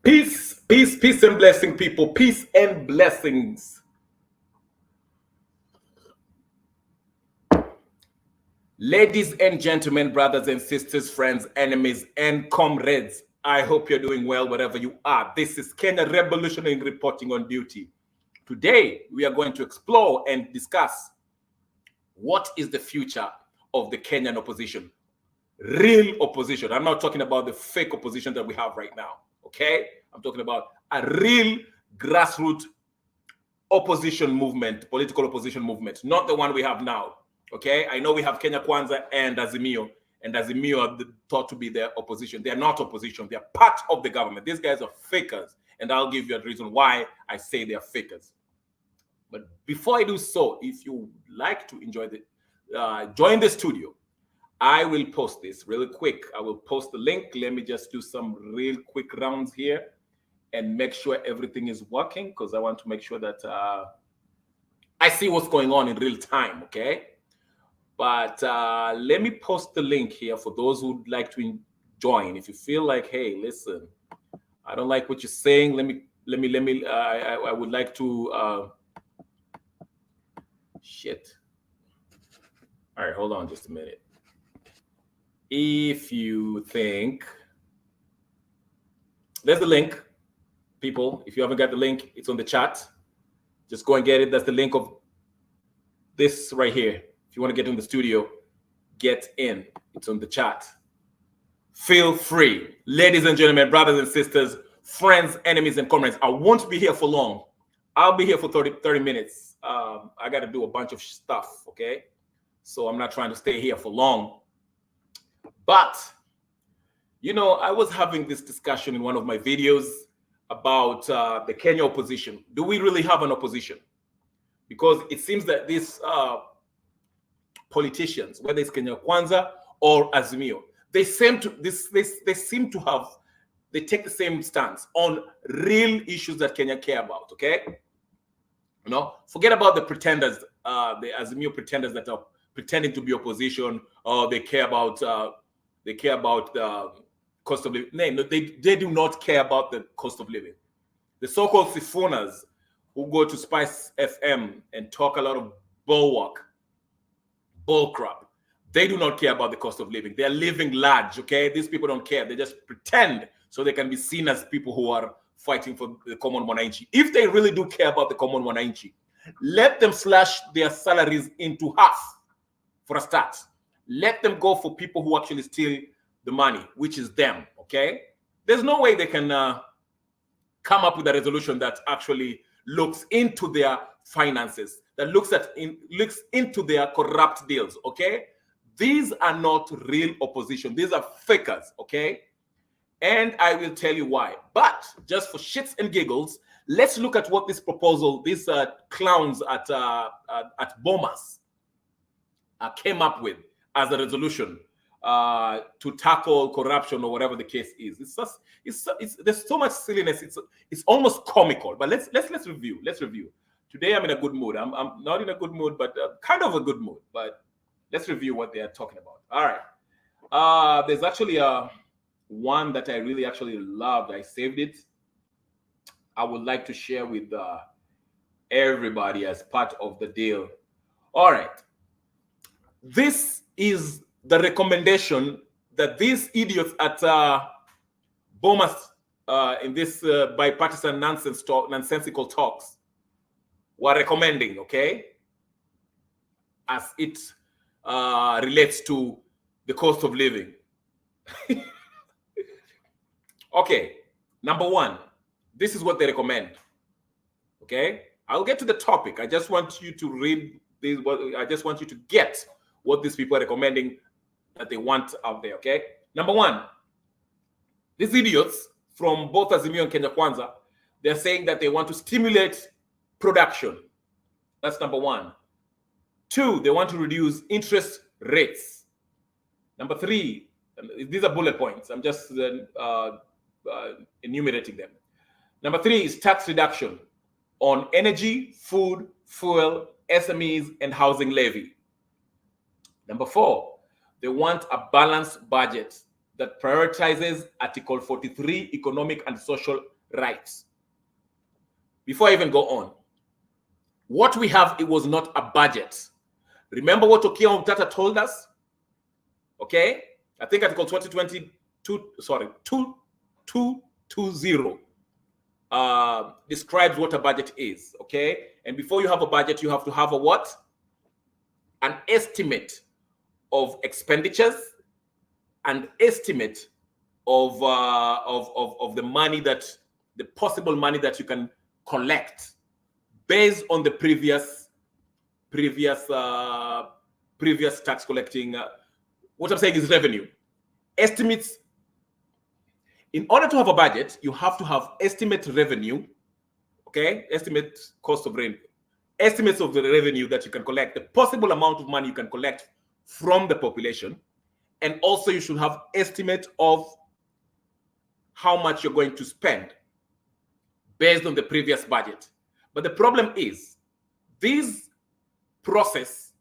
Peace, peace, peace and blessing, people. Peace and blessings. Ladies and gentlemen, brothers and sisters, friends, enemies, and comrades, I hope you're doing well wherever you are. This is Kenya Revolutionary reporting on duty. Today, we are going to explore and discuss what is the future of the Kenyan opposition. Real opposition. I'm not talking about the fake opposition that we have right now, okay? I'm talking about a real grassroots opposition movement, political opposition movement, not the one we have now. Okay, I know we have Kenya Kwanza and Azimio are thought to be their opposition. They are not opposition. They are part of the government. These guys are fakers, and I'll give you a reason why I say they are fakers. But before I do so, if you like to enjoy join the studio, I will post this really quick. I will post the link. Let me just do some real quick rounds here and make sure everything is working, because I want to make sure that I see what's going on in real time, okay? But let me post the link here for those who'd like to join. If you feel like, hey, listen, I don't like what you're saying, I would like to, shit. All right, hold on just a minute. If you think, there's the link, people. If you haven't got the link, it's on the chat. Just go and get it. That's the link of this right here. If you want to get in the studio, get in. It's on the chat. Feel free. Ladies and gentlemen, brothers and sisters, friends, enemies, and comrades, I won't be here for long. I'll be here for 30 minutes. I got to do a bunch of stuff, okay? So I'm not trying to stay here for long. But, you know, I was having this discussion in one of my videos about the Kenya opposition. Do we really have an opposition? Because it seems that these politicians, whether it's Kenya Kwanza or Azimio, they seem to take the same stance on real issues that Kenya care about. Okay, you know, forget about the pretenders, the Azimio pretenders that are pretending to be opposition, or they care about the cost of living. No, they do not care about the cost of living. The so-called Sifunas who go to Spice FM and talk a lot of bull crap. They do not care about the cost of living. They are living large, okay? These people don't care. They just pretend so they can be seen as people who are fighting for the common wananchi. If they really do care about the common wananchi, let them slash their salaries into half for a start. Let them go for people who actually steal the money, which is them, okay? There's no way they can come up with a resolution that actually looks into their finances, that looks into their corrupt deals, okay? These are not real opposition. These are fakers, okay? And I will tell you why. But just for shits and giggles, let's look at what this proposal, these clowns at Bomas came up with as a resolution to tackle corruption or whatever the case is. There's so much silliness. It's almost comical. But let's review. Let's review. Today I'm in a good mood. I'm not in a good mood, but kind of a good mood. But let's review what they are talking about. All right. There's actually one that I really actually loved. I saved it. I would like to share with everybody as part of the deal. All right. This is the recommendation that these idiots at Bomas in this bipartisan nonsensical talks were recommending, okay, as it relates to the cost of living. Okay, number one, this is what they recommend. Okay, I'll get to the topic. I just want you to read this. I just want you to get what these people are recommending that they want out there, okay? Number one, these idiots from both Azimio and Kenya Kwanza, they're saying that they want to stimulate production. That's number one. Two, they want to reduce interest rates. Number three, these are bullet points. I'm just enumerating them. Number three is tax reduction on energy, food, fuel, SMEs, and housing levy. Number four, they want a balanced budget. that prioritizes Article 43, economic and social rights. Before I even go on, what we have, it was not a budget. Remember what Okiya Omtata told us? Okay? I think Article 220 describes what a budget is. Okay? And before you have a budget, you have to have a what? An estimate of expenditures, an estimate of the money the possible money that you can collect based on the previous tax collecting. What I'm saying is revenue estimates. In order to have a budget, you have to have estimate revenue, okay? Estimate cost of revenue, estimates of the revenue that you can collect, the possible amount of money you can collect from the population, and also you should have estimate of how much you're going to spend based on the previous budget. But the problem is, this process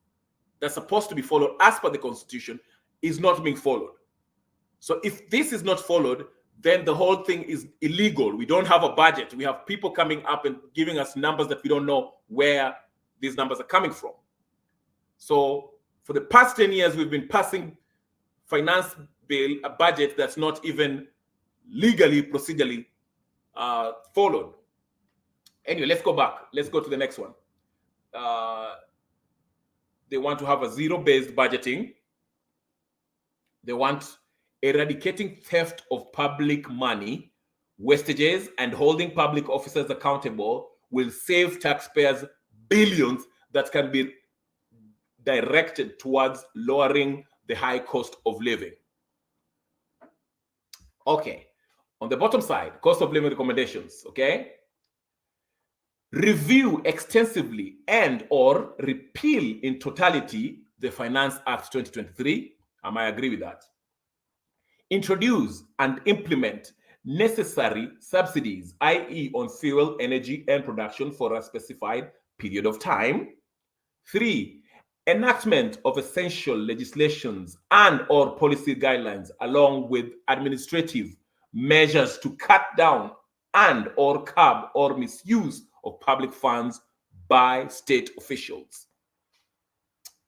that's supposed to be followed as per the Constitution is not being followed. So if this is not followed, then the whole thing is illegal. We don't have a budget. We have people coming up and giving us numbers that we don't know where these numbers are coming from. So for the past 10 years, we've been passing finance bill, a budget that's not even legally, procedurally followed. Anyway, let's go back. Let's go to the next one. They want to have a zero-based budgeting. They want eradicating theft of public money, wastages, and holding public officers accountable will save taxpayers billions that can be directed towards lowering the high cost of living. Okay, on the bottom side, cost of living recommendations, okay? Review extensively and or repeal in totality the Finance Act 2023. I agree with that. Introduce and implement necessary subsidies, i.e. on fuel, energy, and production for a specified period of time. 3, enactment of essential legislations and or policy guidelines along with administrative measures to cut down and or curb or misuse of public funds by state officials.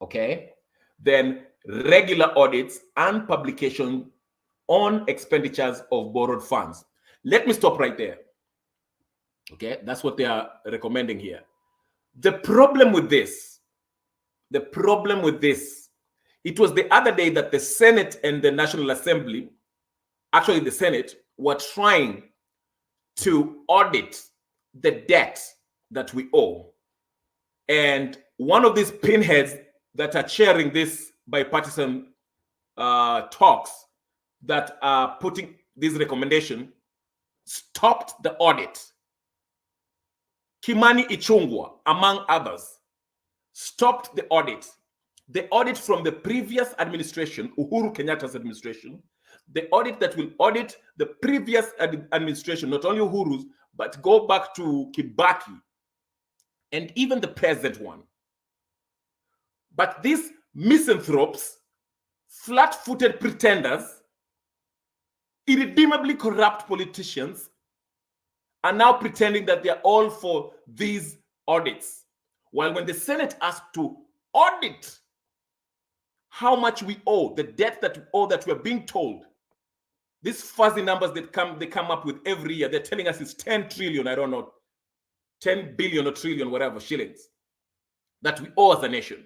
Okay, then regular audits and publication on expenditures of borrowed funds. Let me stop right there. Okay, that's what they are recommending here. The problem with this, it was the other day that the Senate and the National Assembly, actually the Senate, were trying to audit the debt that we owe. And one of these pinheads that are chairing this bipartisan talks that are putting this recommendation stopped the audit. Kimani Ichung'wah, among others, stopped the audit. The audit from the previous administration, Uhuru Kenyatta's administration, the audit that will audit the previous administration, not only Uhuru's, but go back to Kibaki and even the present one. But these misanthropes, flat-footed pretenders, irredeemably corrupt politicians are now pretending that they're all for these audits. While when the Senate asked to audit how much we owe, the debt that we owe, that we're being told, these fuzzy numbers that they come up with every year, they're telling us it's 10 trillion, I don't know, 10 billion or trillion, whatever, shillings, that we owe as a nation,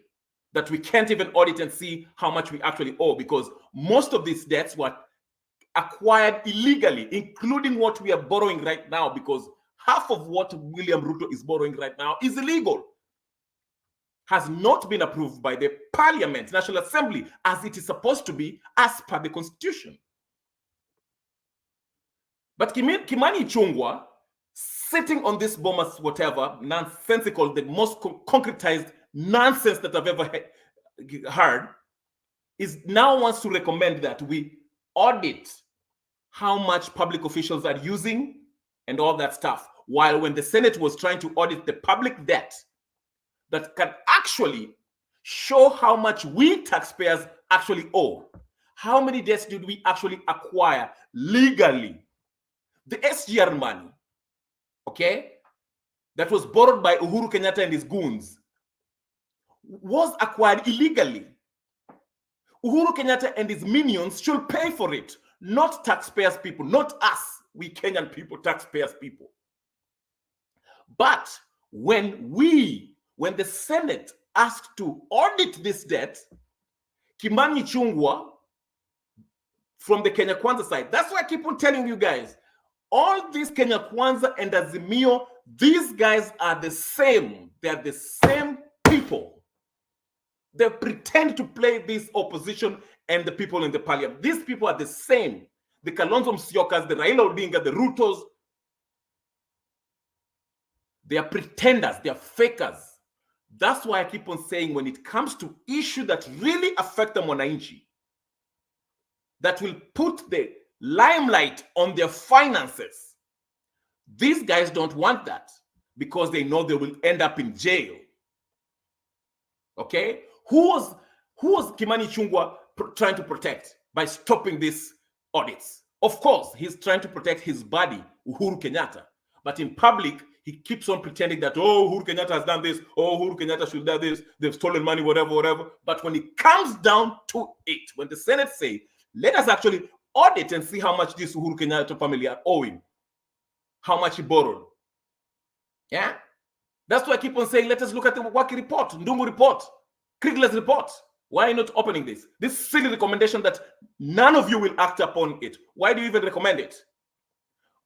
that we can't even audit and see how much we actually owe, because most of these debts were acquired illegally, including what we are borrowing right now, because half of what William Ruto is borrowing right now is illegal, has not been approved by the Parliament, National Assembly, as it is supposed to be as per the Constitution. But Kimani Ichung'wah, sitting on this bombers, whatever, nonsensical, the most concretized nonsense that I've ever heard, is now wants to recommend that we audit how much public officials are using and all that stuff. While when the Senate was trying to audit the public debt that can actually show how much we taxpayers actually owe, How many debts did we actually acquire legally? The SGR money, okay, that was borrowed by Uhuru Kenyatta and his goons, was acquired illegally. Uhuru Kenyatta and his minions should pay for it, not taxpayers people, not us, we Kenyan people, taxpayers people. But when the Senate asked to audit this debt, Kimani Ichung'wah from the Kenya Kwanza side, that's why I keep on telling you guys, all these Kenya Kwanza and Azimio, these guys are the same. They are the same people. They pretend to play this opposition and the people in the parliament. These people are the same. The Kalonzo Musyokas, the Raila Odinga, the Rutos. They are pretenders. They are fakers. That's why I keep on saying when it comes to issues that really affect the Mwananchi, that will put the limelight on their finances, these guys don't want that because they know they will end up in jail. Okay? Who was Kimani Ichung'wah trying to protect by stopping these audits? Of course, he's trying to protect his buddy, Uhuru Kenyatta. But in public, he keeps on pretending that, oh, Uhuru Kenyatta has done this, oh, Uhuru Kenyatta should do this, they've stolen money, whatever, whatever. But when it comes down to it, when the Senate say, let us actually audit and see how much this Uhuru Kenyatta family are owing, how much he borrowed. Yeah? That's why I keep on saying, let us look at the Waki report, Ndungu report, Kriegler's report. Why are you not opening this? This silly recommendation that none of you will act upon it. Why do you even recommend it?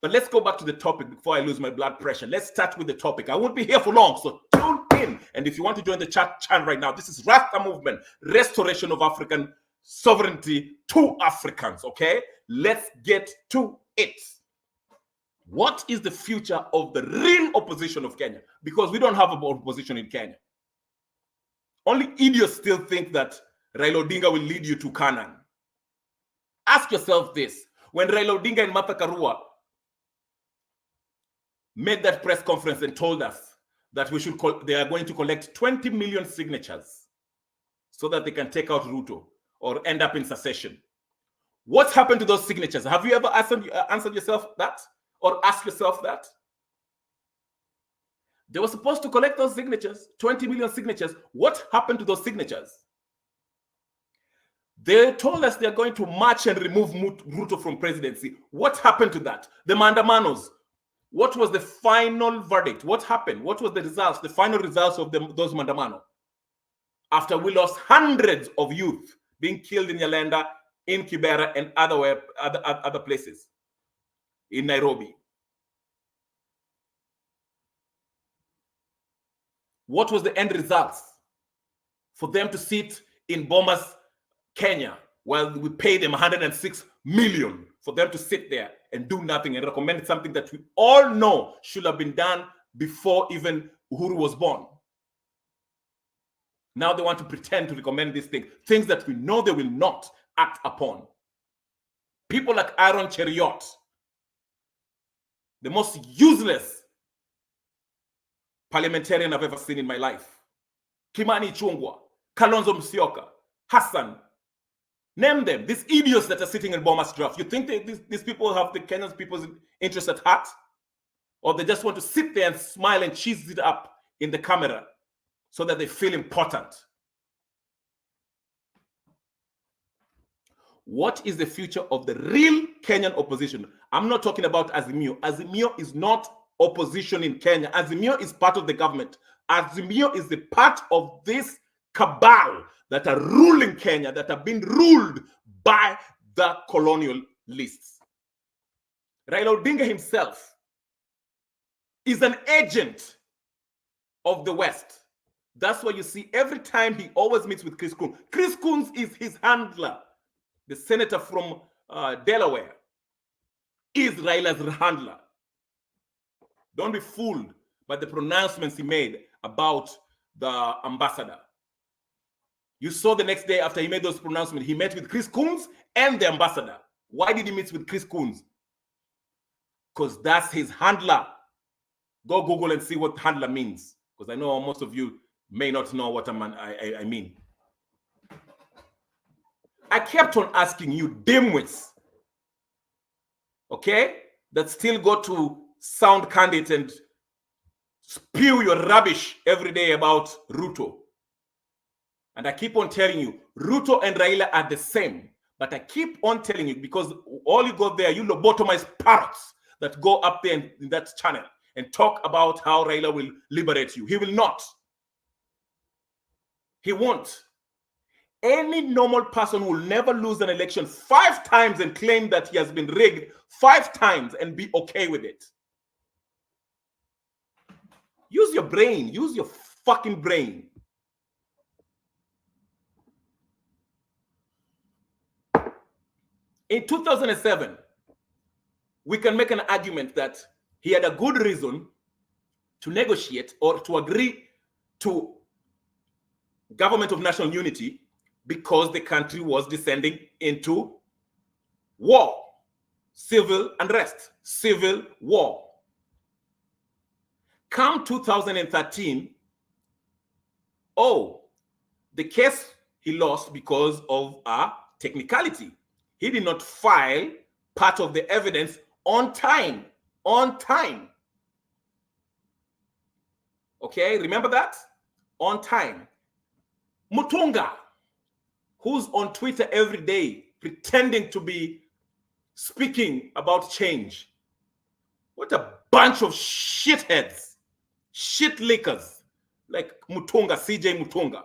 But let's go back to the topic before I lose my blood pressure. Let's start with the topic. I won't be here for long, so tune in. And if you want to join the chat right now, this is Rasta Movement, Restoration of African Sovereignty to Africans, okay? Let's get to it. What is the future of the real opposition of Kenya? Because we don't have an opposition in Kenya. Only idiots still think that Raila Odinga will lead you to Canaan. Ask yourself this. When Raila Odinga and Martha Karua made that press conference and told us that they are going to collect 20 million signatures so that they can take out Ruto or end up in secession. What happened to those signatures? Have you ever answered yourself that or asked yourself that? They were supposed to collect those signatures, 20 million signatures. What happened to those signatures? They told us they're going to march and remove Ruto from presidency. What happened to that? The Mandamanos. What was the final verdict? What happened? What was the results, the final results of those Mandamano? After we lost hundreds of youth being killed in Yalenda, in Kibera, and other places in Nairobi. What was the end results? For them to sit in Bomas, Kenya, while we pay them 106 million for them to sit there and do nothing and recommend something that we all know should have been done before even Uhuru was born. Now they want to pretend to recommend these things that we know they will not act upon. People like Aaron Cheriot, the most useless parliamentarian I've ever seen in my life. Kimani Ichung'wah, Kalonzo Musyoka, Hassan. Name them, these idiots that are sitting in Bomas draft. You think these people have the Kenyan people's interest at heart? Or they just want to sit there and smile and cheese it up in the camera so that they feel important? What is the future of the real Kenyan opposition? I'm not talking about Azimio. Azimio is not opposition in Kenya. Azimio is part of the government. Azimio is the part of this cabal that are ruling Kenya, that have been ruled by the colonialists. Raila Odinga himself is an agent of the West. That's why you see every time he always meets with Chris Coons. Chris Coons is his handler. The senator from Delaware is Raila's handler. Don't be fooled by the pronouncements he made about the ambassador. You saw the next day after he made those pronouncements, he met with Chris Coons and the ambassador. Why did he meet with Chris Coons? Because that's his handler. Go Google and see what handler means. Because I know most of you may not know what I mean. I kept on asking you dimwits, okay, that still go to sound candid and spew your rubbish every day about Ruto. And I keep on telling you, Ruto and Raila are the same. But I keep on telling you, because all you got there, you lobotomized parrots that go up there in that channel and talk about how Raila will liberate you. He will not. He won't. Any normal person will never lose an election 5 times and claim that he has been rigged 5 times and be okay with it. Use your brain. Use your fucking brain. In 2007, we can make an argument that he had a good reason to negotiate or to agree to government of national unity because the country was descending into war, civil unrest, civil war. Come 2013, the case he lost because of a technicality. He did not file part of the evidence on time. On time. Okay, remember that? On time. Mutunga, who's on Twitter every day pretending to be speaking about change. What a bunch of shitheads, shit lickers like Mutunga, CJ Mutunga,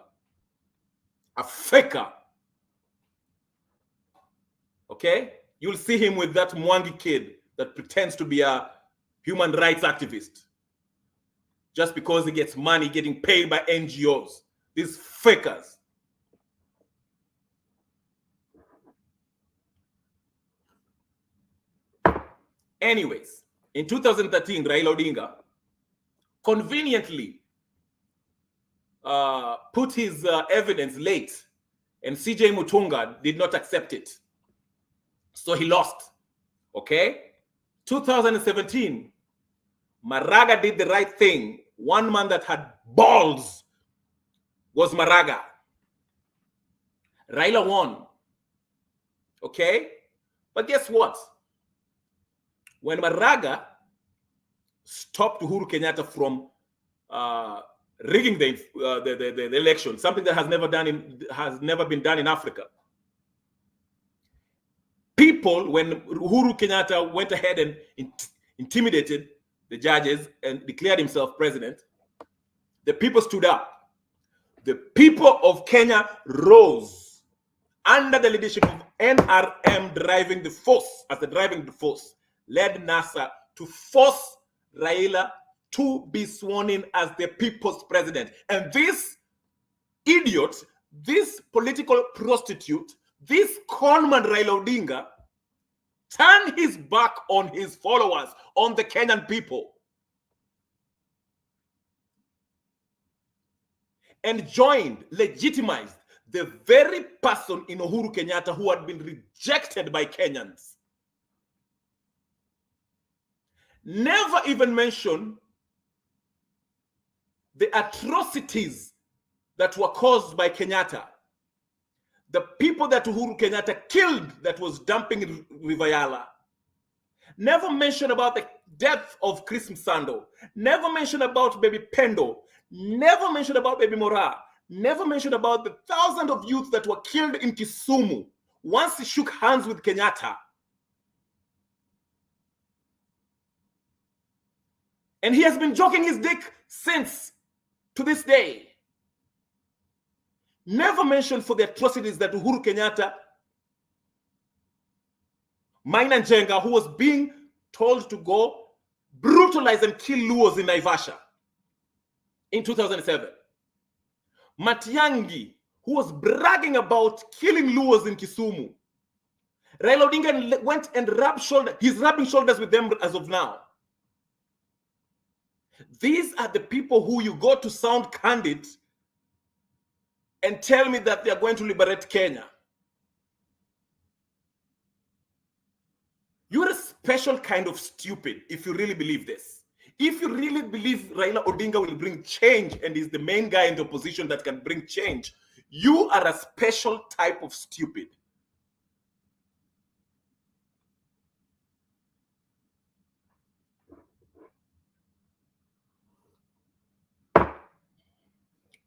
a faker. Okay, you'll see him with that Mwangi kid that pretends to be a human rights activist just because he gets money getting paid by NGOs. These fakers. Anyways, in 2013, Raila Odinga conveniently put his evidence late, and CJ Mutunga did not accept it. So he lost. Okay? 2017, Maraga did the right thing. One man that had balls was Maraga. Raila won. Okay? But guess what? When Maraga stopped Uhuru Kenyatta from rigging the election, something that has never been done in Africa. People, when Uhuru Kenyatta went ahead and intimidated the judges and declared himself president, the people stood up. The people of Kenya rose under the leadership of NRM driving the force, as the driving force, led NASA to force Raila to be sworn in as the people's president. And this idiot, this political prostitute, this conman Raila Odinga turned his back on his followers, on the Kenyan people, and legitimized the very person in Uhuru Kenyatta who had been rejected by Kenyans. Never even mention the atrocities that were caused by Kenyatta. The people that Uhuru Kenyatta killed that was dumping in River Yala. Never mention about the death of Chris Msando. Never mention about baby Pendo. Never mention about baby Mora. Never mention about the thousands of youths that were killed in Kisumu once he shook hands with Kenyatta. And he has been joking his dick since to this day. Never mentioned for the atrocities that Uhuru Kenyatta, Maina Njenga, who was being told to go brutalize and kill Luos in Naivasha in 2007. Matiang'i, who was bragging about killing Luos in Kisumu. Raila Odinga went and he's rubbing shoulders with them as of now. These are the people who you go to sound candid and tell me that they are going to liberate Kenya. You're a special kind of stupid if you really believe this. If you really believe Raila Odinga will bring change and is the main guy in the opposition that can bring change, you are a special type of stupid.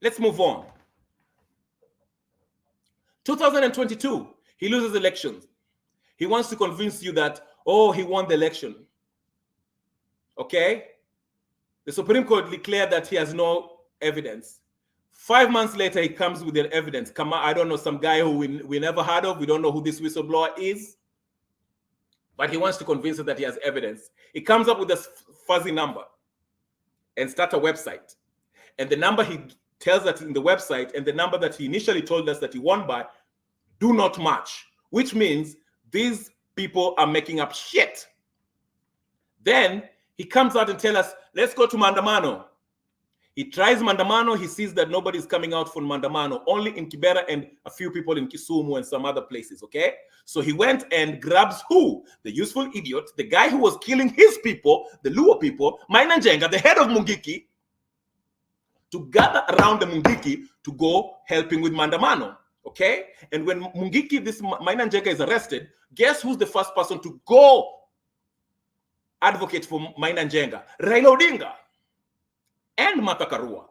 Let's move on. 2022, he loses elections. He wants to convince you that, oh, he won the election. Okay? The Supreme Court declared that he has no evidence. 5 months later, he comes with the evidence. Come on, I don't know, some guy who we never heard of. We don't know who this whistleblower is. But he wants to convince us that he has evidence. He comes up with this fuzzy number and starts a website. And the number he tells us in the website and the number that he initially told us that he won by do not match, which means these people are making up shit. Then he comes out and tells us, let's go to Mandamano. He tries Mandamano. He sees that nobody's coming out from Mandamano, only in Kibera and a few people in Kisumu and some other places, okay? So he went and grabs who? The useful idiot, the guy who was killing his people, the Luo people, Maina Njenga, the head of Mungiki, to gather around the Mungiki to go helping with Mandamano, okay? And when Mungiki, this Maina Njenga is arrested, guess who's the first person to go advocate for Maina Njenga? Raila Odinga and Martha Karua,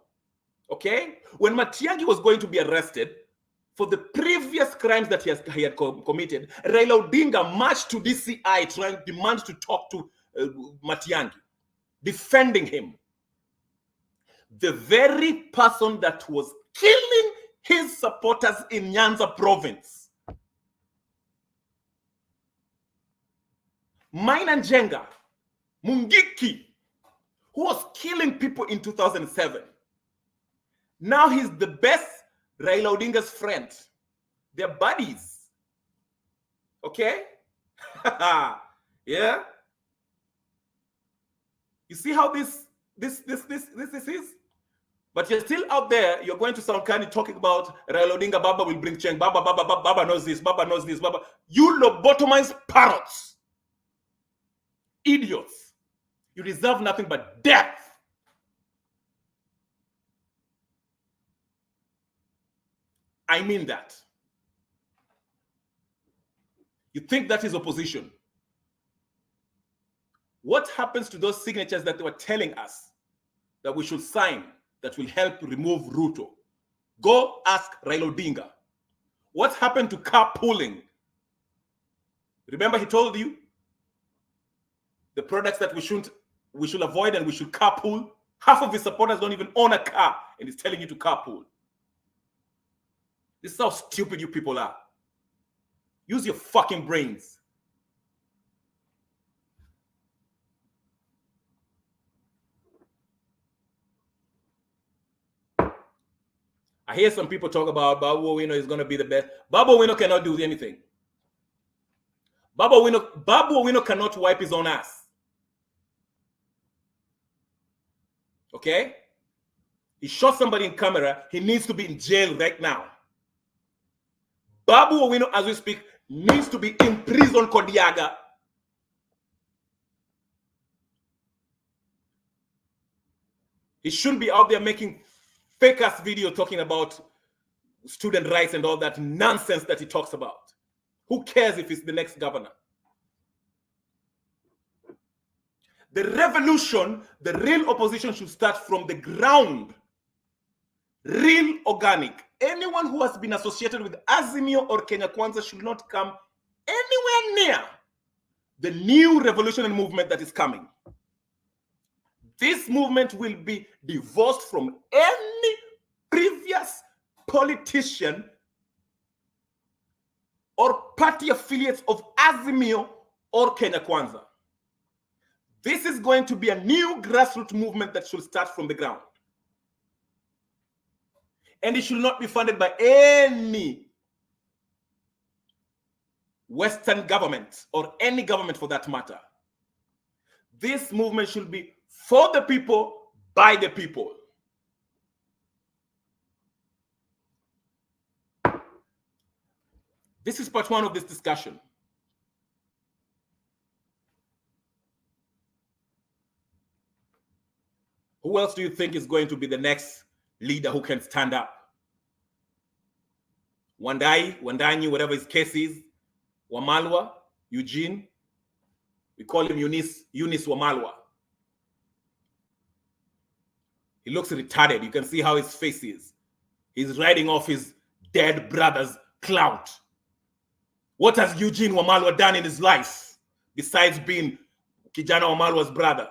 okay? When Matiang'i was going to be arrested for the previous crimes that he had committed, Raila Odinga marched to DCI trying to demand to talk to Matiang'i, defending him. The very person that was killing his supporters in Nyanza province. Maina Njenga, Mungiki, who was killing people in 2007. Now he's the best Raila Odinga's friend. They're buddies. Okay? Yeah? You see how this is? But you're still out there, you're going to Sankani talking about Raila Odinga, Baba will bring change, Baba knows this, Baba knows this, Baba. You lobotomized parrots. Idiots. You deserve nothing but death. I mean that. You think that is opposition? What happens to those signatures that they were telling us that we should sign that will help remove Ruto? Go ask Raila Odinga. What happened to carpooling? Remember he told you the products that we should avoid and we should carpool? Half of his supporters don't even own a car and he's telling you to carpool. This is how stupid you people are. Use your fucking brains. I hear some people talk about Babu Owino is going to be the best. Babu Owino cannot do anything. Babu Owino cannot wipe his own ass. Okay? He shot somebody in camera. He needs to be in jail right now. Babu Owino, as we speak, needs to be in prison, Kodiaga. He shouldn't be out there making fake-ass video talking about student rights and all that nonsense that he talks about. Who cares if he's the next governor? The revolution, the real opposition should start from the ground. Real, organic. Anyone who has been associated with Azimio or Kenya Kwanza should not come anywhere near the new revolutionary movement that is coming. This movement will be divorced from any previous politician or party affiliates of Azimio or Kenya Kwanza. This is going to be a new grassroots movement that should start from the ground. And it should not be funded by any Western government or any government for that matter. This movement should be for the people, by the people. This is part one of this discussion. Who else do you think is going to be the next leader who can stand up? Wandanyi, whatever his case is, Wamalwa, Eugene. We call him Eunice Wamalwa. He looks retarded. You can see how his face is. He's riding off his dead brother's clout. What has Eugene Wamalwa done in his life besides being Kijana Wamalwa's brother?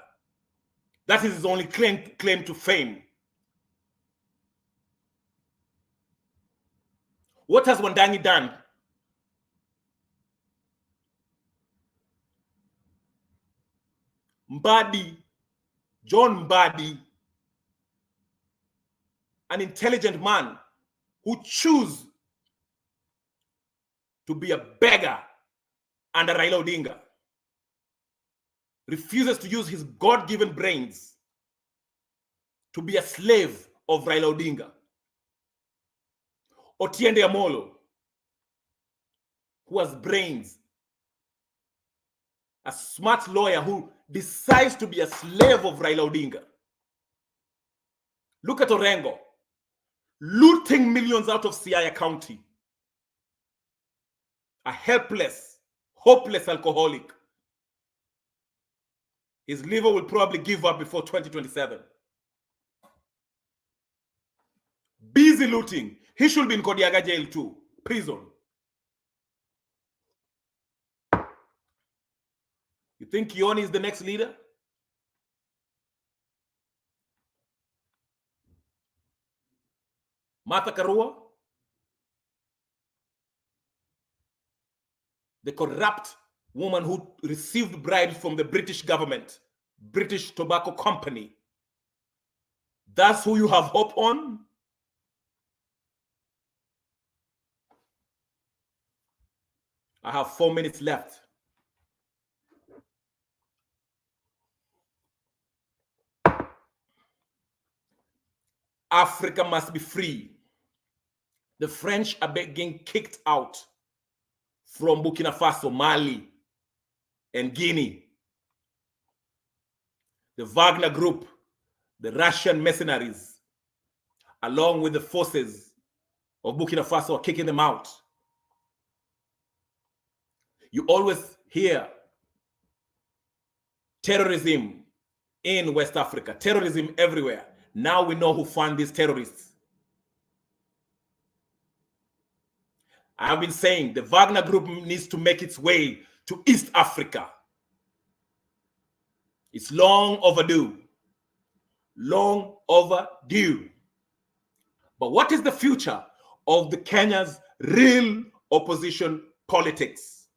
That is his only claim to fame. What has Wandani done? Mbadi, John Mbadi, an intelligent man who chose to be a beggar under Raila Odinga, refuses to use his God-given brains to be a slave of Raila Odinga. Otiende Amolo, who has brains, a smart lawyer who decides to be a slave of Raila Odinga. Look at Orengo, looting millions out of Siaya County. A helpless, hopeless alcoholic. His liver will probably give up before 2027. Busy looting. He should be in Kodiaga jail too. Prison. You think Kioni is the next leader? Martha Karua? The corrupt woman who received bribes from the British government, British Tobacco Company. That's who you have hope on? I have 4 minutes left. Africa must be free. The French are being kicked out from Burkina Faso, Mali, and Guinea. The Wagner Group, the Russian mercenaries, along with the forces of Burkina Faso, are kicking them out. You always hear terrorism in West Africa, terrorism everywhere. Now we know who fund these terrorists. I've been saying the Wagner Group needs to make its way to East Africa. It's long overdue. Long overdue. But what is the future of the Kenya's real opposition politics?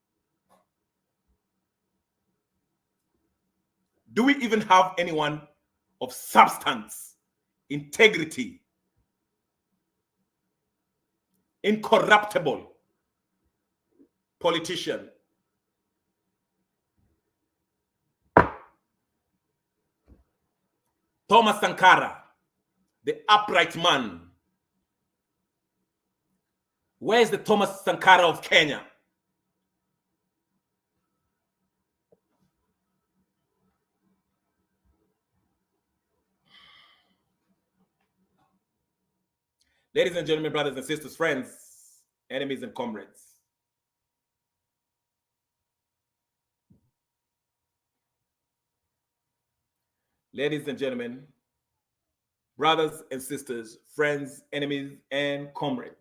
Do we even have anyone of substance, integrity, incorruptible politician? Thomas Sankara, the upright man. Where is the Thomas Sankara of Kenya? Ladies and gentlemen, brothers and sisters, friends, enemies and comrades. Ladies and gentlemen, brothers and sisters, friends, enemies, and comrades.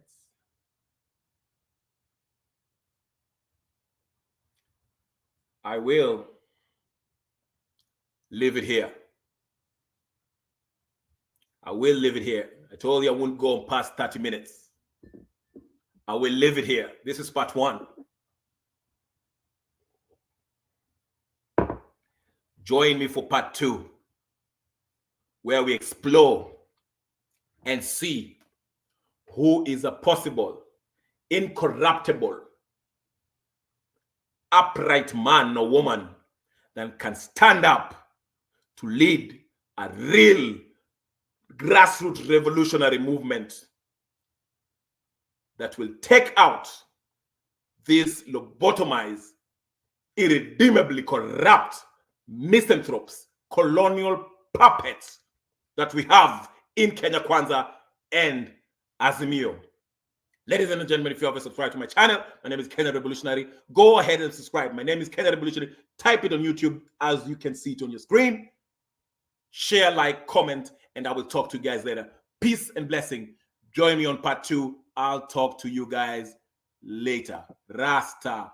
I will leave it here. I will leave it here. I told you I wouldn't go past 30 minutes. I will leave it here. This is part 1. Join me for part 2, where we explore and see who is a possible, incorruptible, upright man or woman that can stand up to lead a real grassroots revolutionary movement that will take out these lobotomized, irredeemably corrupt misanthropes, colonial puppets that we have in Kenya Kwanza and Azimio. Ladies and gentlemen, if you haven't subscribed to my channel, my name is Kenya Revolutionary. Go ahead and subscribe. My name is Kenya Revolutionary. Type it on YouTube as you can see it on your screen. Share, like, comment, and I will talk to you guys later. Peace and blessing. Join me on part 2. I'll talk to you guys later. Rasta.